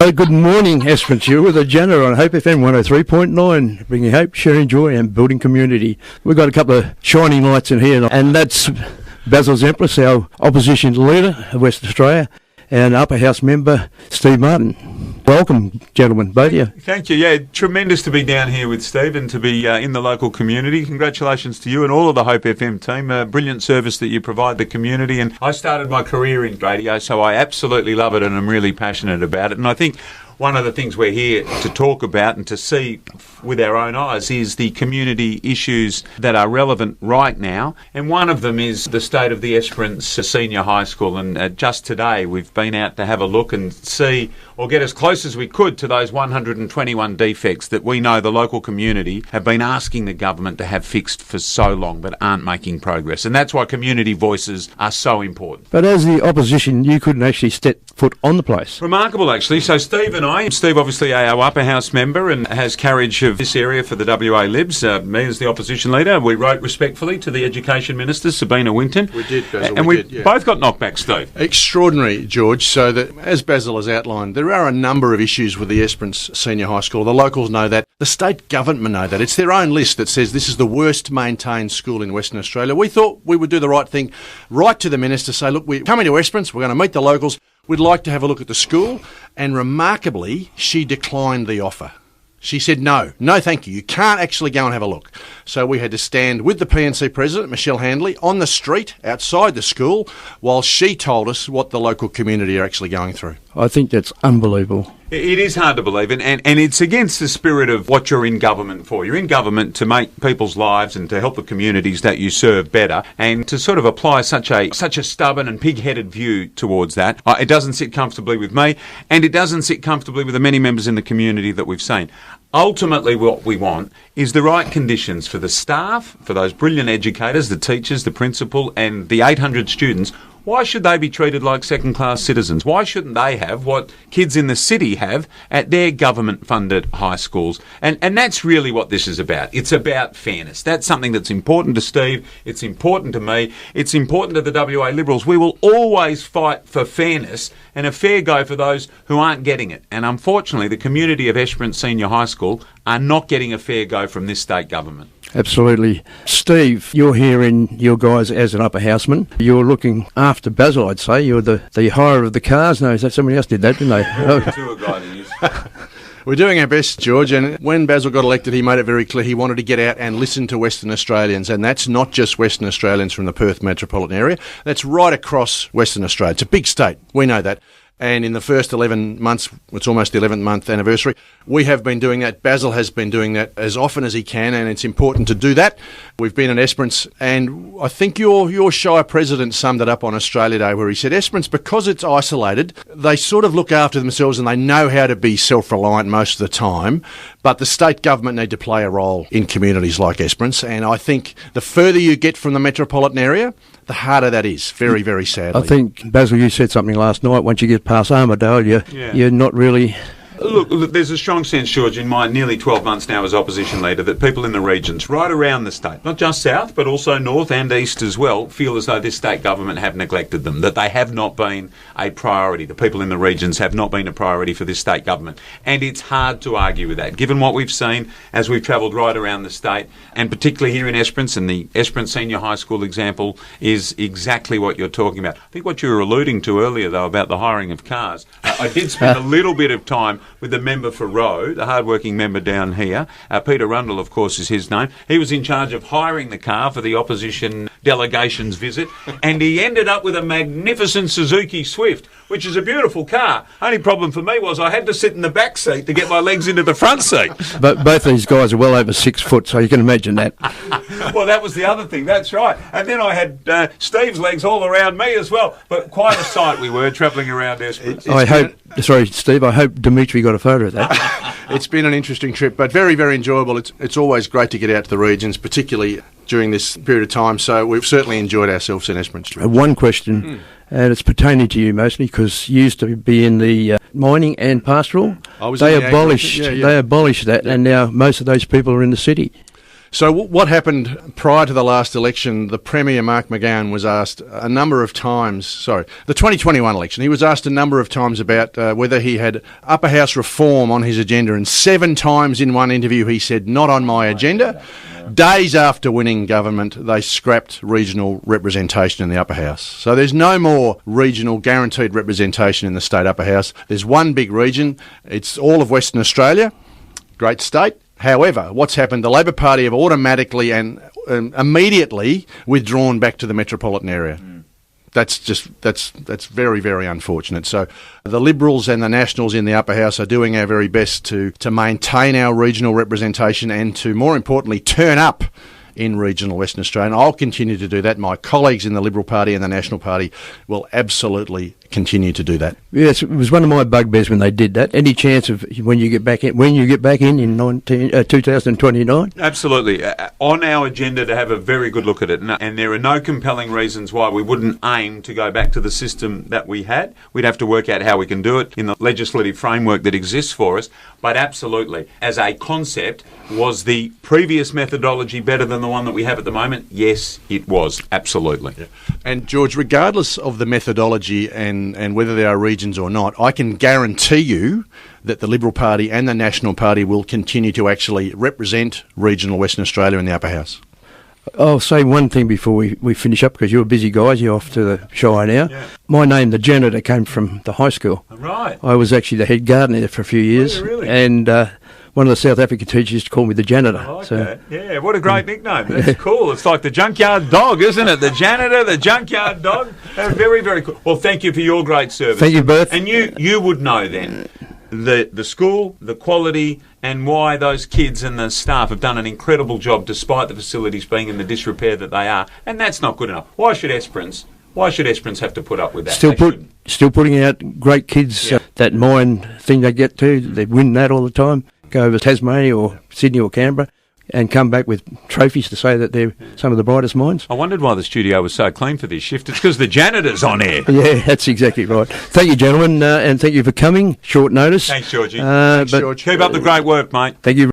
Good morning, Esperance. You're with the Janitor on Hope FM 103.9, bringing hope, sharing joy and building community. We've got a couple of shining lights in here, and that's Basil Zempilas, our opposition leader of Western Australia, and Upper House member Steve Martin. Welcome, gentlemen, both of you. Thank you. Yeah, tremendous to be down here with Steve and to be in the local community. Congratulations to you and all of the Hope FM team. Brilliant service that you provide the community. And I started my career in radio, so I absolutely love it and I'm really passionate about it. And I think one of the things we're here to talk about and to see with our own eyes is the community issues that are relevant right now. And one of them is the state of the Esperance Senior High School. And just today we've been out to have a look and see or get as close as we could to those 121 defects that we know the local community have been asking the government to have fixed for so long but aren't making progress. And that's why community voices are so important. But as the opposition, you couldn't actually step foot on the place. Remarkable, actually. So Steve and Steve obviously our Upper House member and has carriage of this area for the WA Libs. Me as the opposition leader, we wrote respectfully to the Education Minister, Sabina Winton. We did, Basil. And we both got knockback, Steve. Extraordinary, George. So that, as Basil has outlined, there are a number of issues with the Esperance Senior High School. The locals know that. The state government know that. It's their own list that says this is the worst maintained school in Western Australia. We thought we would do the right thing, write to the Minister, say, look, we're coming to Esperance, we're going to meet the locals. We'd like to have a look at the school, and remarkably, she declined the offer. She said, no, thank you. You can't actually go and have a look. So we had to stand with the PNC President, Michelle Handley, on the street outside the school while she told us what the local community are actually going through. I think that's unbelievable. It is hard to believe, and it's against the spirit of what you're in government for. You're in government to make people's lives and to help the communities that you serve better, and to sort of apply such a stubborn and pig-headed view towards that. It doesn't sit comfortably with me, and it doesn't sit comfortably with the many members in the community that we've seen. Ultimately, what we want is the right conditions for the staff, for those brilliant educators, the teachers, the principal, and the 800 students. Why should they be treated like second-class citizens? Why shouldn't they have what kids in the city have at their government-funded high schools? And that's really what this is about. It's about fairness. That's something that's important to Steve. It's important to me. It's important to the WA Liberals. We will always fight for fairness and a fair go for those who aren't getting it. And unfortunately, the community of Esperance Senior High School are not getting a fair go from this state government. Absolutely. Steve, you're here in your guys as an upper houseman. You're looking after Basil, I'd say. You're the hire of the cars. No, somebody else did that, didn't they? Tour guide he is. We're doing our best, George, and when Basil got elected, he made it very clear he wanted to get out and listen to Western Australians, and that's not just Western Australians from the Perth metropolitan area. That's right across Western Australia. It's a big state. We know that. And in the first 11 months, it's almost the 11th month anniversary, we have been doing that. Basil has been doing that as often as he can, and it's important to do that. We've been in Esperance, and I think your Shire president summed it up on Australia Day, where he said, Esperance, because it's isolated, they sort of look after themselves and they know how to be self-reliant most of the time, but the state government need to play a role in communities like Esperance, and I think the further you get from the metropolitan area, the harder that is, very, very sadly. I think, Basil, you said something last night, once you get past Armidale, you're not really... Look, there's a strong sense, George, in my nearly 12 months now as opposition leader, that people in the regions right around the state, not just south, but also north and east as well, feel as though this state government have neglected them, that they have not been a priority. The people in the regions have not been a priority for this state government. And it's hard to argue with that, given what we've seen as we've travelled right around the state, and particularly here in Esperance, and the Esperance Senior High School example is exactly what you're talking about. I think what you were alluding to earlier, though, about the hiring of cars, I did spend a little bit of time with the member for Roe, the hard-working member down here. Peter Rundle, of course, is his name. He was in charge of hiring the car for the opposition delegation's visit, and he ended up with a magnificent Suzuki Swift, which is a beautiful car. Only problem for me was I had to sit in the back seat to get my legs into the front seat. But both these guys are well over 6 foot, so you can imagine that. Well, that was the other thing, that's right. And then I had Steve's legs all around me as well. But quite a sight we were, travelling around Esperance. Sorry, Steve, I hope Dimitri got a photo of that. It's been an interesting trip, but very, very enjoyable. It's always great to get out to the regions, particularly during this period of time. So we've certainly enjoyed ourselves in Esperance. One question, and it's pertaining to you mostly, because you used to be in the mining and pastoral. They abolished that, and now most of those people are in the city. So what happened prior to the last election, the Premier, Mark McGowan, was asked a number of times, the 2021 election, he was asked a number of times about whether he had upper house reform on his agenda, and 7 times in one interview he said, not on my agenda. Days after winning government, they scrapped regional representation in the upper house. So there's no more regional guaranteed representation in the state upper house. There's one big region. It's all of Western Australia. Great state. However, what's happened, the Labor Party have automatically and immediately withdrawn back to the metropolitan area. That's very, very unfortunate. So the Liberals and the Nationals in the upper house are doing our very best to maintain our regional representation and to, more importantly, turn up in regional Western Australia. And I'll continue to do that. My colleagues in the Liberal Party and the National Party will absolutely continue to do that. Yes, it was one of my bugbears when they did that. Any chance of when you get back in 2029? Absolutely. On our agenda to have a very good look at it. And there are no compelling reasons why we wouldn't aim to go back to the system that we had. We'd have to work out how we can do it in the legislative framework that exists for us. But absolutely, as a concept, was the previous methodology better than the one that we have at the moment? Yes, it was. Absolutely. Yeah. And George, regardless of the methodology and whether there are regions or not, I can guarantee you that the Liberal Party and the National Party will continue to actually represent regional Western Australia in the upper house. I'll say one thing before we finish up, because you're busy guys, you're off to the Shire now. Yeah. My name, the Janitor, came from the high school. Right. I was actually the head gardener there for a few years. Oh, really? And one of the South African teachers used to call me the Janitor. I like that. Yeah, what a great nickname. That's cool. It's like the junkyard dog, isn't it? The Janitor, the junkyard dog. Very, very cool. Well, thank you for your great service. Thank you both. And you would know then the school, the quality, and why those kids and the staff have done an incredible job despite the facilities being in the disrepair that they are. And that's not good enough. Why should Esperance have to put up with that? Still putting out great kids. That mine thing they get to, they win that all the time. Go over to Tasmania or Sydney or Canberra and come back with trophies to say that they're some of the brightest minds. I wondered why the studio was so clean for this shift. It's because the Janitor's on air. Yeah, that's exactly right. Thank you, gentlemen, and thank you for coming. Short notice. Thanks, Georgie. Thanks, George. Keep up the great work, mate. Thank you.